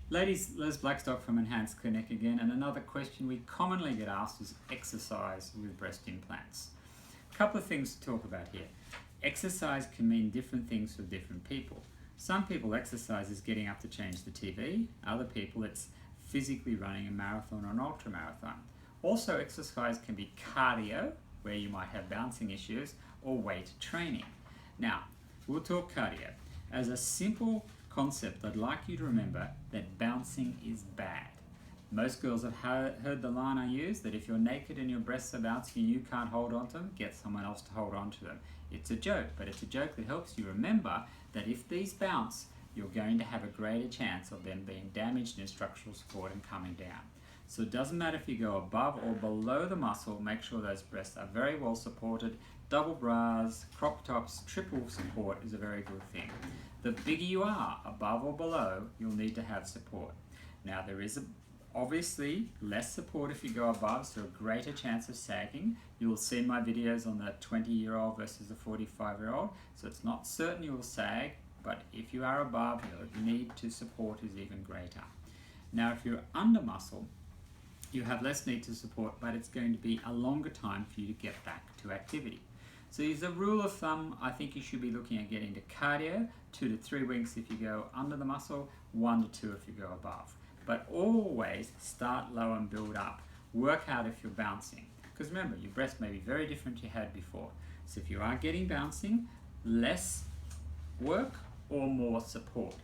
Ladies, Les Blackstock from Enhanced Clinic again, and another question we commonly get asked is exercise with breast implants. A couple of things to talk about here. Exercise can mean different things for different people. Some people exercise is getting up to change the TV, other people it's physically running a marathon or an ultra marathon. Also, exercise can be cardio, where you might have bouncing issues, or weight training. Now, we'll talk cardio. As a simple concept, I'd like you to remember that bouncing is bad. Most girls have heard the line I use that if you're naked and your breasts are bouncing and you can't hold on to them, get someone else to hold on to them. It's a joke, but it's a joke that helps you remember that if these bounce, you're going to have a greater chance of them being damaged in structural support and coming down. So it doesn't matter if you go above or below the muscle, make sure those breasts are very well supported. Double bras, crop tops, triple support is a very good thing. The bigger you are, above or below, you'll need to have support. Now there is obviously less support if you go above, so a greater chance of sagging. You'll see my videos on the 20-year-old versus the 45-year-old, so it's not certain you'll sag, but if you are above, your need to support is even greater. Now if you're under muscle, you have less need to support, but it's going to be a longer time for you to get back to activity. So as a rule of thumb, I think you should be looking at getting to cardio 2 to 3 weeks if you go under the muscle, 1 to 2 if you go above. But always start low and build up. Work out if you're bouncing. Because remember, your breast may be very different to you had before. So if you are getting bouncing, less work or more support.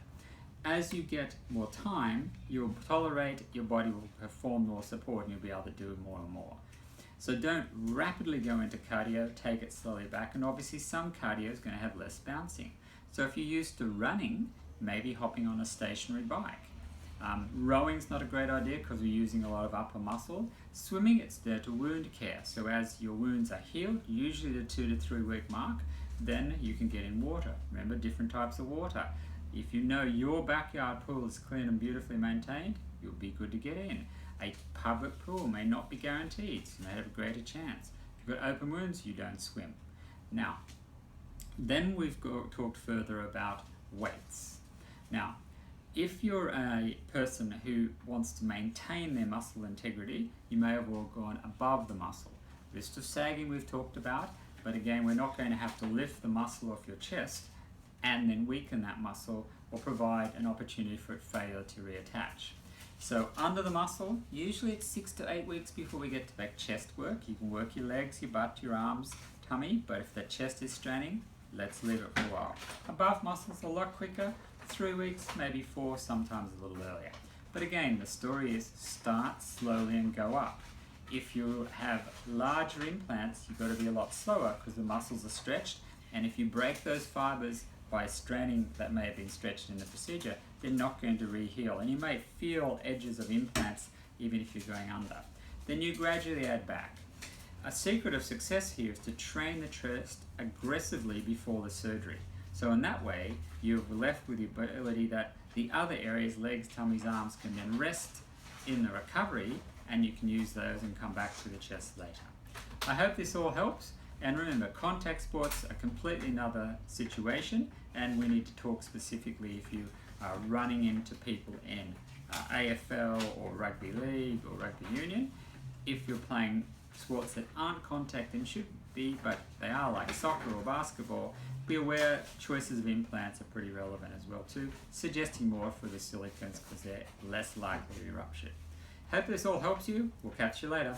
As you get more time, you'll tolerate, your body will perform more support and you'll be able to do more and more. So don't rapidly go into cardio, take it slowly back, and obviously some cardio is going to have less bouncing. So if you're used to running, maybe hopping on a stationary bike. Rowing's not a great idea because we're using a lot of upper muscle. Swimming, it's there to wound care. So as your wounds are healed, usually the 2 to 3 week mark, then you can get in water. Remember, different types of water. If you know your backyard pool is clean and beautifully maintained, you'll be good to get in. A public pool may not be guaranteed, so you may have a greater chance. If you've got open wounds, you don't swim. Now, then we've talked further about weights. Now, if you're a person who wants to maintain their muscle integrity, you may have well gone above the muscle. Risk of sagging we've talked about, but again, we're not going to have to lift the muscle off your chest and then weaken that muscle or provide an opportunity for failure to reattach. So under the muscle, usually it's 6 to 8 weeks before we get to back chest work. You can work your legs, your butt, your arms, tummy, but if the chest is straining, let's leave it for a while. Above muscles a lot quicker, 3 weeks, maybe 4, sometimes a little earlier. But again, the story is start slowly and go up. If you have larger implants, you've got to be a lot slower because the muscles are stretched, and if you break those fibers by straining that may have been stretched in the procedure, they're not going to re-heal. And you may feel edges of implants even if you're going under. Then you gradually add back. A secret of success here is to train the chest aggressively before the surgery. So in that way, you're left with the ability that the other areas, legs, tummies, arms, can then rest in the recovery, and you can use those and come back to the chest later. I hope this all helps. And remember, contact sports are a completely another situation, and we need to talk specifically if you are running into people in AFL or rugby league or rugby union. If you're playing sports that aren't contact and should be, but they are like soccer or basketball, be aware choices of implants are pretty relevant as well too, suggesting more for the silicones because they're less likely to be ruptured. Hope this all helps you. We'll catch you later.